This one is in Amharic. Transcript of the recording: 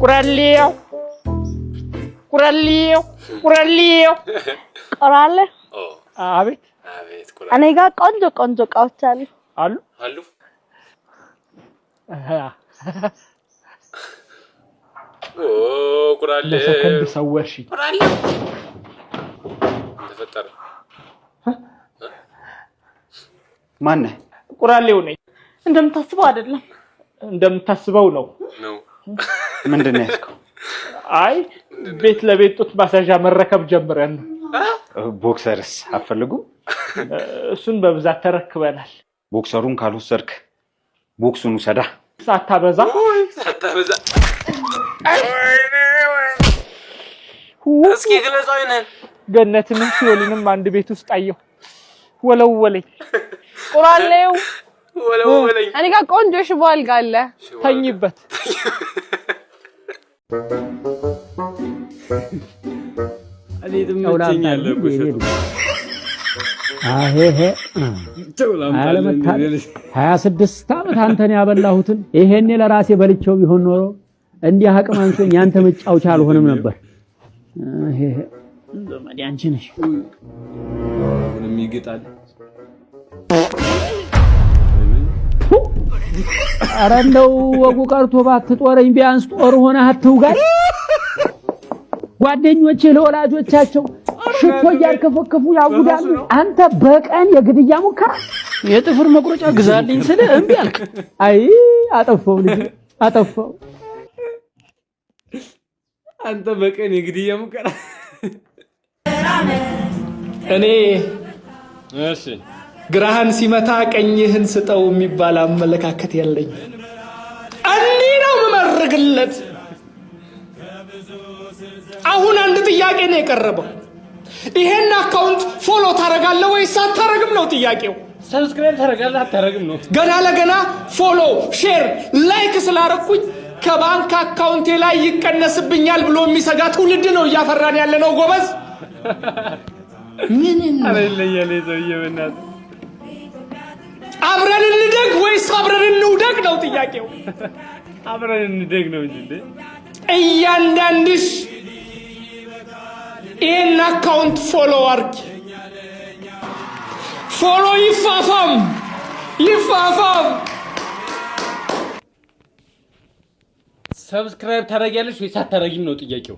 ቁራሌው ቆራለ አቤት እኔ ጋር ቆንጆ እቃዎች አሉ ቁራሌ ለሰከንድ ሰወርሽ ቁራሌ ተፈጠረ ማን ቁራሌው ነኝ እንደምታስበው አይደለም እንደምታስበው ነው ምንድነው ያስከው አይ ቤት ለቤት ጡት ማሳጃ መረከብ ጀምረን ቦክሰርስ አፈልጉ እሱን በብዛት ተረክበናል ቦክሰሩን ካልወሰድክ ቦክሱን ውሰዳ ሳታበዛ እስኪ ግለጻው ይነን ገነትንም ሲኦልንም አንድ ቤት ውስጥ አየሁ ወለወለኝ ቁራሌው እኔ ጋር ቆንጆ ሽቦ አልጋ አለ ተኝበት አለ ደምተኛለ ቆሸቱ አሄ 26 ዓመት አንተን ያበላሁትን ይሄኔ ለራሴ በልቼው ቢሆን ኖሮ እንዲህ አቅም አንሶኝ ያንተ መጫወቻ አልሆነም ነበር አሄ ዘመዴ አንቺ ነሽ ምንም ይገጣል አራንደው ወጉ ቀርቶ ባትጦረኝ ቢያንስ ጦር ሆነ አትውጋኝ ጓደኞቼ ለወላጆቻቸው ሽቶ ያርከፈከፉ ያውዳሉ አንተ በቀን የግድያ ሙከራ የጥፍር መቁረጫ ግዛልኝ ስለ እምቢ አልክ አይ አጠፋው ልጅ አጠፋው አንተ በቀን የግድያ ሙከራ እኔ እሺ ግራህን ሲመታ ቀኝህን ስጠው የሚባል አመለካከት የለኝ እንዴ ነው መመረግለት አሁን አንድ ጥያቄ ነው የቀረበው ይሄን አካውንት ፎሎ ታረጋለህ ወይስ አታረግም ነው ጥያቄው ሰብስክራይብ ታረጋለህ አታረግም ነው ገና ለገና ፎሎ ሼር ላይክ ስላረኩኝ ከባንክ አካውንቴ ላይ ይቀነስብኛል ብሎ የሚሰጋ ትውልድ ነው እያፈራን ያለ ነው ጎበዝ ምን አለለየ ለዘየ በእናት አብረን እንደግ ወይስ አብረን እንውደቅ ነው ጥያቄው አብረን እንደግ ነው እንጂ እያንዳንድሽ ይሄን አካውንት ፎሎ አርግ ፎሎ ይፋፋም ሰብስክራይብ ታረጋለሽ ወይስ አታረጊም ነው ጥያቄው